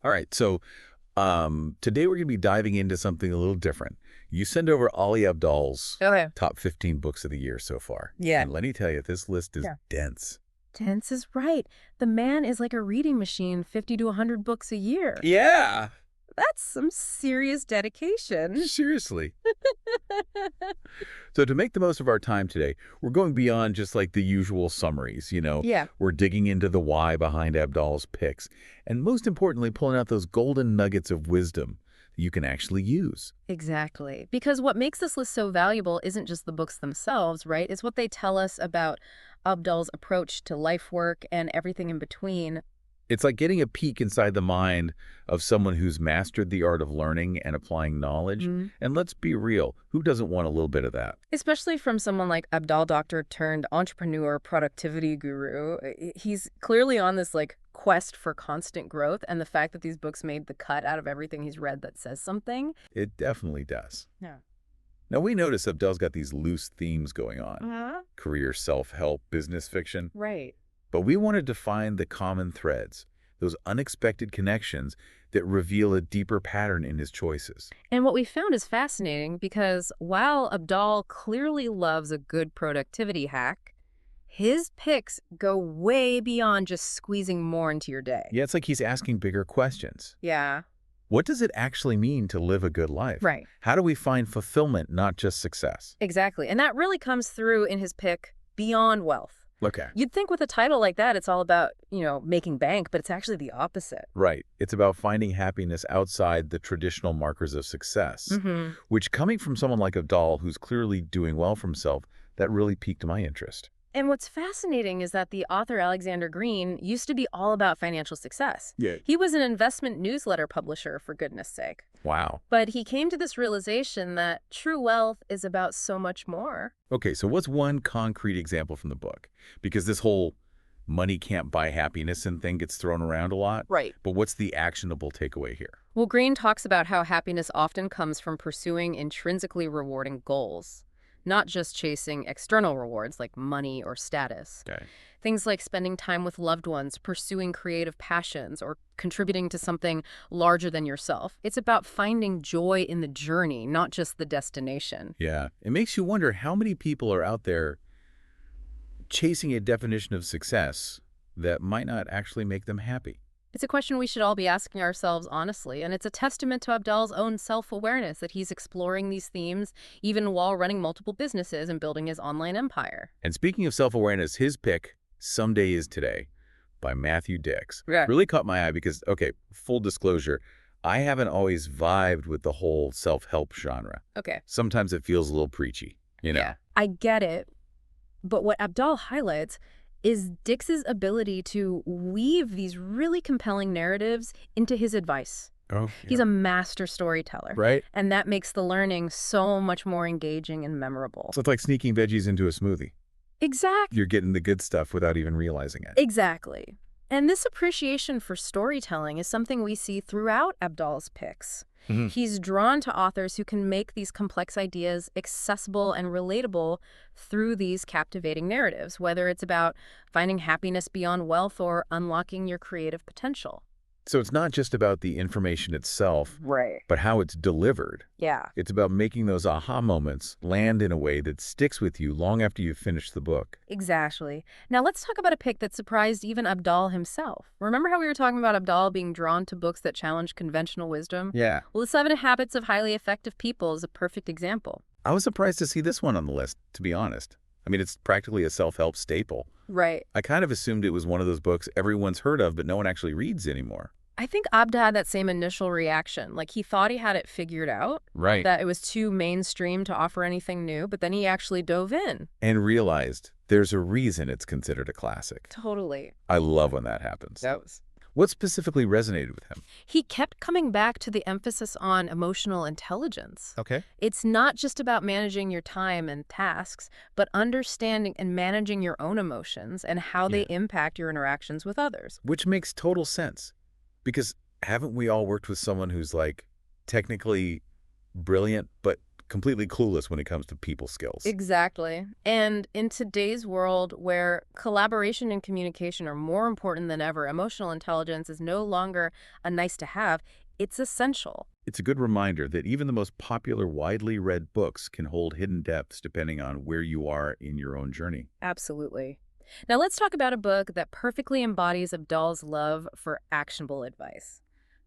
All right, so today we're going to be diving into something a little different. You send over Ali Abdaal's Okay. top 15 books of the year so far. Yeah. And let me tell you, this list is Yeah. dense. Tense is right. The man is like a reading machine, 50 to 100 books a year. Yeah. That's some serious dedication. Seriously. So to make the most of our time today, we're going beyond just like the usual summaries, Yeah, We're digging into the why behind Abdal's picks, and most importantly, pulling out those golden nuggets of wisdom that you can actually use. exactly. Because what makes this list so valuable isn't just the books themselves, right? It's what they tell us about Abdal's approach to life work and everything in between. It's like getting a peek inside the mind of someone who's mastered the art of learning and applying knowledge. Mhm. And let's be real, who doesn't want a little bit of that? Especially from someone like Abdal Doctor turned entrepreneur productivity guru. He's clearly on this like quest for constant growth, and the fact that these books made the cut out of everything he's read that says something. It definitely does. Yeah. Now, we notice Abdel's got these loose themes going on. Uh-huh. Career, self-help, business fiction. Right. But we wanted to find the common threads, those unexpected connections that reveal a deeper pattern in his choices. And what we found is fascinating because while Abdal clearly loves a good productivity hack, his picks go way beyond just squeezing more into your day. Yeah, it's like he's asking bigger questions. Yeah. What does it actually mean to live a good life? Right. How do we find fulfillment, not just success? Exactly. And that really comes through in his pick, Beyond Wealth. Okay. You'd think with a title like that, it's all about, making bank, but it's actually the opposite. Right. It's about finding happiness outside the traditional markers of success, Mm-hmm. which coming from someone like Abdal, who's clearly doing well for himself, that really piqued my interest. And what's fascinating is that the author Alexander Green used to be all about financial success. Yeah. He was an investment newsletter publisher, for goodness sake. Wow. But he came to this realization that true wealth is about so much more. Okay, so what's one concrete example from the book? Because this whole money can't buy happiness and thing gets thrown around a lot. Right. But what's the actionable takeaway here? Well, Green talks about how happiness often comes from pursuing intrinsically rewarding goals, not just chasing external rewards like money or status. Okay. Things like spending time with loved ones, pursuing creative passions, or contributing to something larger than yourself. It's about finding joy in the journey, not just the destination. Yeah. It makes you wonder how many people are out there chasing a definition of success that might not actually make them happy. It's a question we should all be asking ourselves honestly, and it's a testament to Abdal's own self-awareness that he's exploring these themes even while running multiple businesses and building his online empire. And speaking of self-awareness, his pick, Someday is Today, by Matthew Dix, Yeah. really caught my eye because, okay, full disclosure, I haven't always vibed with the whole self-help genre. Okay. Sometimes it feels a little preachy, Yeah. I get it, but what Abdal highlights is Dix's ability to weave these really compelling narratives into his advice. Oh, He's a master storyteller. right? And that makes the learning so much more engaging and memorable. So it's like sneaking veggies into a smoothie. Exactly. You're getting the good stuff without even realizing it. Exactly. And this appreciation for storytelling is something we see throughout Abdal's picks. Mhm. He's drawn to authors who can make these complex ideas accessible and relatable through these captivating narratives, whether it's about finding happiness beyond wealth or unlocking your creative potential. So it's not just about the information itself, Right. but how it's delivered. Yeah. It's about making those aha moments land in a way that sticks with you long after you've finished the book. Exactly. Now let's talk about a pick that surprised even Abdal himself. Remember how we were talking about Abdal being drawn to books that challenge conventional wisdom? Yeah. Well, The 7 Habits of Highly Effective People is a perfect example. I was surprised to see this one on the list, to be honest. I mean, it's practically a self-help staple. Right. I kind of assumed it was one of those books everyone's heard of, but no one actually reads anymore. I think Abda had that same initial reaction. Like he thought he had it figured out, Right. that it was too mainstream to offer anything new, but then he actually dove in. And realized there's a reason it's considered a classic. Totally. I love when that happens. That was. What specifically resonated with him? He kept coming back to the emphasis on emotional intelligence. Okay. It's not just about managing your time and tasks, but understanding and managing your own emotions and how they impact your interactions with others. Which makes total sense. Because haven't we all worked with someone who's like technically brilliant, but completely clueless when it comes to people skills. Exactly. And in today's world where collaboration and communication are more important than ever, emotional intelligence is no longer a nice to have, it's essential. It's a good reminder that even the most popular, widely read books can hold hidden depths depending on where you are in your own journey. Absolutely. Now let's talk about a book that perfectly embodies Abdal's love for actionable advice.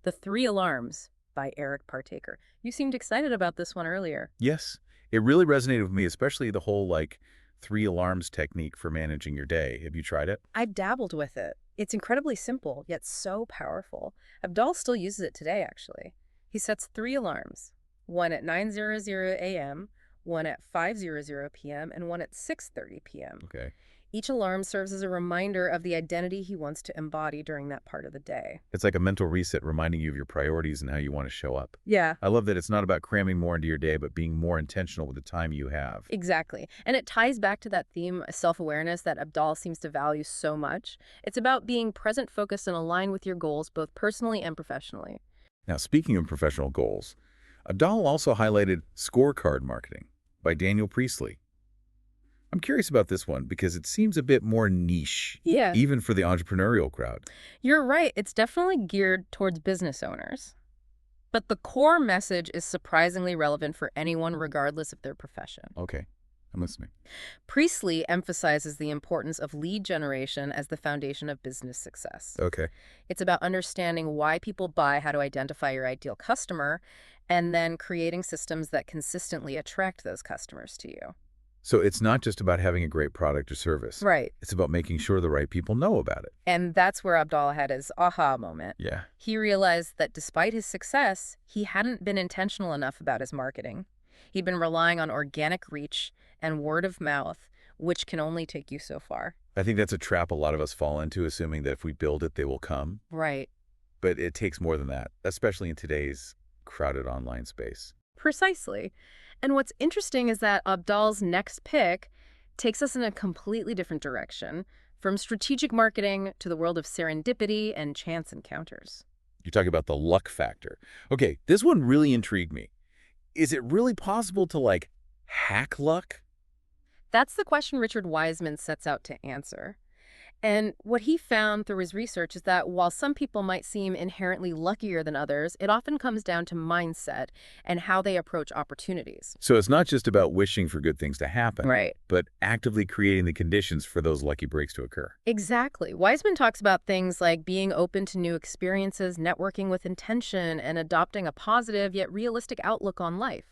The Three Alarms by Eric Partaker. You seemed excited about this one earlier. Yes, it really resonated with me, especially the whole, like, 3 alarms technique for managing your day. Have you tried it? I've dabbled with it. It's incredibly simple, yet so powerful. Abdal still uses it today, actually. He sets 3 alarms, one at 9:00 a.m., one at 5:00 p.m., and one at 6:30 p.m. Okay. Each alarm serves as a reminder of the identity he wants to embody during that part of the day. It's like a mental reset reminding you of your priorities and how you want to show up. Yeah, I love that it's not about cramming more into your day, but being more intentional with the time you have. exactly. And it ties back to that theme of self-awareness that Abdal seems to value so much. It's about being present, focused, and aligned with your goals, both personally and professionally. Now, speaking of professional goals, Abdal also highlighted Scorecard Marketing by Daniel Priestley. I'm curious about this one because it seems a bit more niche, Yeah. even for the entrepreneurial crowd. You're right. It's definitely geared towards business owners. But the core message is surprisingly relevant for anyone, regardless of their profession. Okay, I'm listening. Priestley emphasizes the importance of lead generation as the foundation of business success. Okay. It's about understanding why people buy, how to identify your ideal customer, and then creating systems that consistently attract those customers to you. So it's not just about having a great product or service. Right. It's about making sure the right people know about it. And that's where Abdal had his aha moment. Yeah. He realized that despite his success, he hadn't been intentional enough about his marketing. He'd been relying on organic reach and word of mouth, which can only take you so far. I think that's a trap a lot of us fall into, assuming that if we build it, they will come. Right. But it takes more than that, especially in today's crowded online space. Precisely. And what's interesting is that Abdal's next pick takes us in a completely different direction, from strategic marketing to the world of serendipity and chance encounters. You're talking about the luck factor. Okay, this one really intrigued me. Is it really possible to, like, hack luck? That's the question Richard Wiseman sets out to answer. And what he found through his research is that while some people might seem inherently luckier than others, it often comes down to mindset and how they approach opportunities. So it's not just about wishing for good things to happen, Right. but actively creating the conditions for those lucky breaks to occur. Exactly. Wiseman talks about things like being open to new experiences, networking with intention, and adopting a positive yet realistic outlook on life.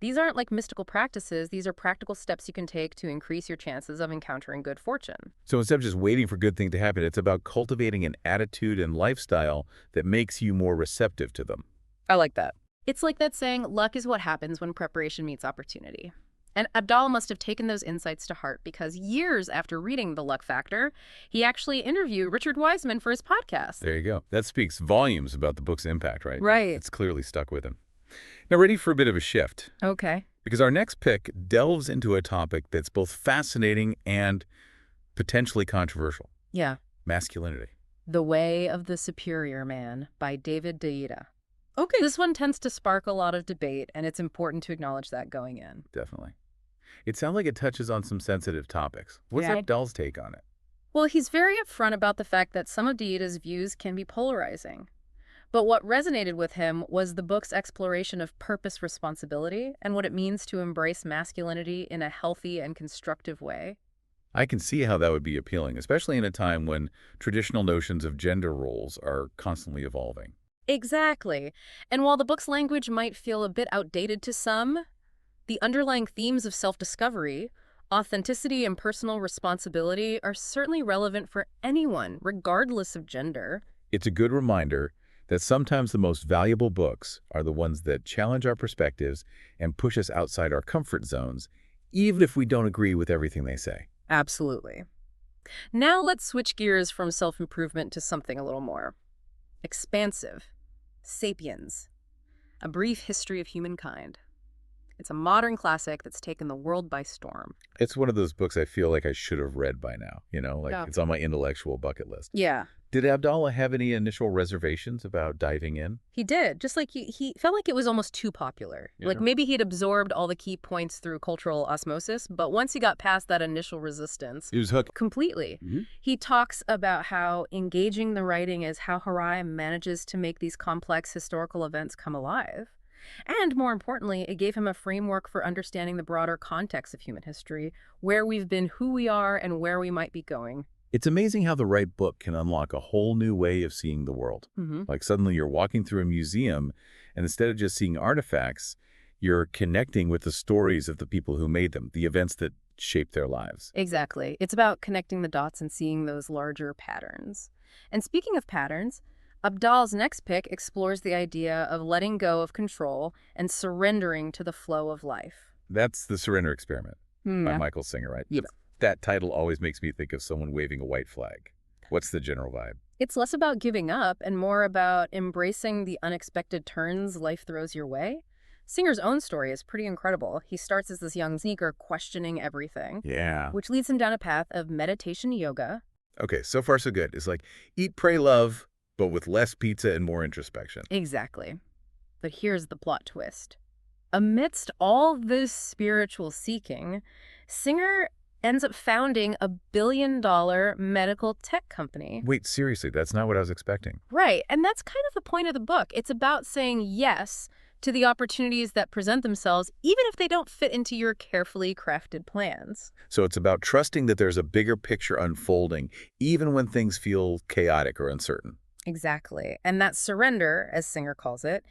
These aren't like mystical practices. These are practical steps you can take to increase your chances of encountering good fortune. So instead of just waiting for good things to happen, it's about cultivating an attitude and lifestyle that makes you more receptive to them. I like that. It's like that saying, luck is what happens when preparation meets opportunity. And Abdal must have taken those insights to heart because years after reading The Luck Factor, he actually interviewed Richard Wiseman for his podcast. There you go. That speaks volumes about the book's impact, right? Right. It's clearly stuck with him. Now, ready for a bit of a shift? Okay. Because our next pick delves into a topic that's both fascinating and potentially controversial. Yeah. Masculinity. The Way of the Superior Man by David Deida. Okay. This one tends to spark a lot of debate, and it's important to acknowledge that going in. Definitely. It sounds like it touches on some sensitive topics. What's Yeah. Abdal's take on it? Well, he's very upfront about the fact that some of Deida's views can be polarizing. But what resonated with him was the book's exploration of purpose responsibility and what it means to embrace masculinity in a healthy and constructive way. I can see how that would be appealing, especially in a time when traditional notions of gender roles are constantly evolving. Exactly. And while the book's language might feel a bit outdated to some, the underlying themes of self-discovery, authenticity, and personal responsibility are certainly relevant for anyone, regardless of gender. It's a good reminder that sometimes the most valuable books are the ones that challenge our perspectives and push us outside our comfort zones, even if we don't agree with everything they say. Absolutely. Now let's switch gears from self-improvement to something a little more expansive. Sapiens, A Brief History of Humankind. It's a modern classic that's taken the world by storm. It's one of those books I feel like I should have read by now, Yeah. it's on my intellectual bucket list. Yeah. Did Abdallah have any initial reservations about diving in? He did. Just like he felt like it was almost too popular. Like Yeah. maybe he'd absorbed all the key points through cultural osmosis, but once he got past that initial resistance, He was hooked. completely, he talks about how engaging the writing is how Harai manages to make these complex historical events come alive. And more importantly, it gave him a framework for understanding the broader context of human history, where we've been, who we are, and where we might be going. It's amazing how the right book can unlock a whole new way of seeing the world. Hmm. Like suddenly you're walking through a museum, and instead of just seeing artifacts, you're connecting with the stories of the people who made them, the events that shaped their lives. Exactly. It's about connecting the dots and seeing those larger patterns. And speaking of patterns, Abdal's next pick explores the idea of letting go of control and surrendering to the flow of life. That's The Surrender Experiment by Yeah. Michael Singer, right? Yep. That title always makes me think of someone waving a white flag. What's the general vibe? It's less about giving up and more about embracing the unexpected turns life throws your way. Singer's own story is pretty incredible. He starts as this young sneaker questioning everything, Yeah. which leads him down a path of meditation yoga. Okay, so far so good. It's like eat, pray, love, but with less pizza and more introspection. Exactly. But here's the plot twist. Amidst all this spiritual seeking, Singer ends up founding a billion-dollar medical tech company. Wait, seriously, that's not what I was expecting. Right, and that's kind of the point of the book. It's about saying yes to the opportunities that present themselves, even if they don't fit into your carefully crafted plans. So it's about trusting that there's a bigger picture unfolding, even when things feel chaotic or uncertain. Exactly. And that surrender, as Singer calls it,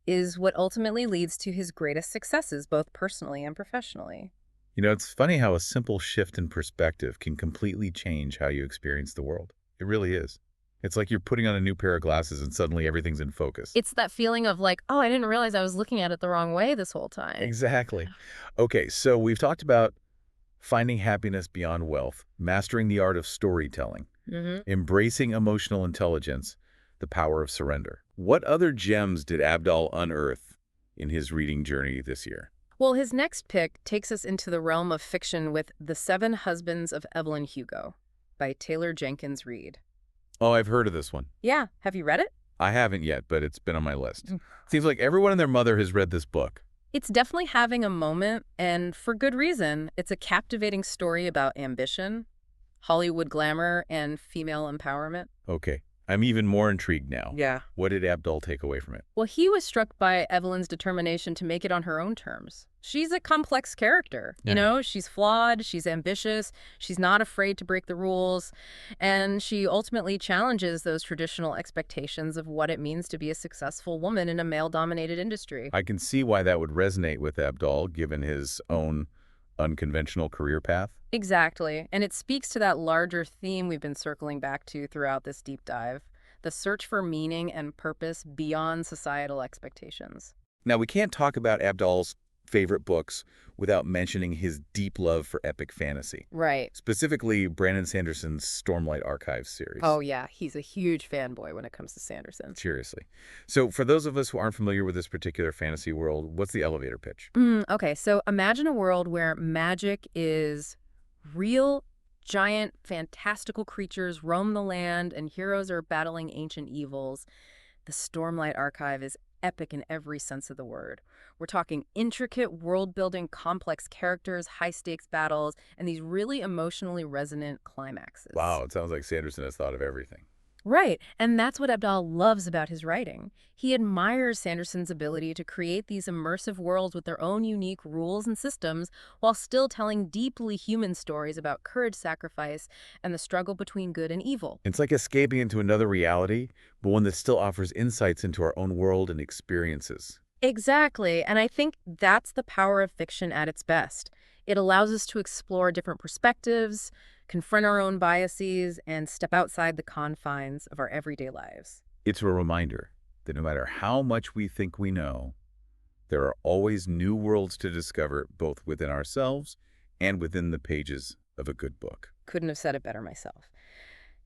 is what ultimately leads to his greatest successes, both personally and professionally. You know, it's funny how a simple shift in perspective can completely change how you experience the world. It really is. It's like you're putting on a new pair of glasses and suddenly everything's in focus. It's that feeling of like, oh, I didn't realize I was looking at it the wrong way this whole time. Exactly. Okay, so we've talked about finding happiness beyond wealth, mastering the art of storytelling, embracing emotional intelligence, the power of surrender. What other gems did Abdal unearth in his reading journey this year? Well, his next pick takes us into the realm of fiction with The Seven Husbands of Evelyn Hugo by Taylor Jenkins Reid. Oh, I've heard of this one. Yeah, have you read it? I haven't yet, but it's been on my list. Seems like everyone and their mother has read this book. It's definitely having a moment, and for good reason. It's a captivating story about ambition, Hollywood glamour, and female empowerment. Okay, I'm even more intrigued now. Yeah. What did Abdal take away from it? Well, he was struck by Evelyn's determination to make it on her own terms. She's a complex character. Yeah. You know, she's flawed, she's ambitious, she's not afraid to break the rules, and she ultimately challenges those traditional expectations of what it means to be a successful woman in a male-dominated industry. I can see why that would resonate with Abdal, given his own unconventional career path. Exactly, and it speaks to that larger theme we've been circling back to throughout this deep dive, the search for meaning and purpose beyond societal expectations. Now, we can't talk about Abdal's favorite books without mentioning his deep love for epic fantasy, Right. specifically Brandon Sanderson's Stormlight Archives series. Oh, yeah, he's a huge fanboy when it comes to Sanderson. Seriously. So for those of us who aren't familiar with this particular fantasy world, what's the elevator pitch? Okay, so imagine a world where magic is real, giant, fantastical creatures roam the land and heroes are battling ancient evils. The Stormlight Archive is epic in every sense of the word. We're talking intricate world-building, complex characters, high-stakes battles, and these really emotionally resonant climaxes. Wow, it sounds like Sanderson has thought of everything. Right, and that's what Abdal loves about his writing. He admires Sanderson's ability to create these immersive worlds with their own unique rules and systems while still telling deeply human stories about courage, sacrifice, and the struggle between good and evil. It's like escaping into another reality, but one that still offers insights into our own world and experiences. Exactly, and I think that's the power of fiction at its best. It allows us to explore different perspectives, confront our own biases, and step outside the confines of our everyday lives. It's a reminder that no matter how much we think we know, there are always new worlds to discover both within ourselves and within the pages of a good book. Couldn't have said it better myself.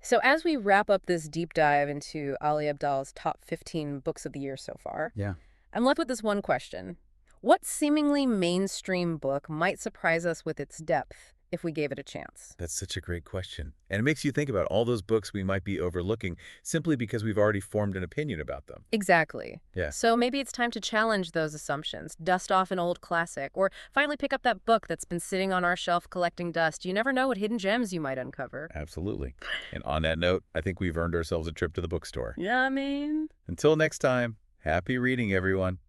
So as we wrap up this deep dive into Ali Abdaal's top 15 books of the year so far, Yeah. I'm left with this one question. What seemingly mainstream book might surprise us with its depth, if we gave it a chance? That's such a great question. And it makes you think about all those books we might be overlooking simply because we've already formed an opinion about them. Exactly. Yeah, So maybe it's time to challenge those assumptions, dust off an old classic, or finally pick up that book that's been sitting on our shelf collecting dust. You never know what hidden gems you might uncover. absolutely. And on that note, I think we've earned ourselves a trip to the bookstore. Yeah, I mean... Until next time, happy reading, everyone.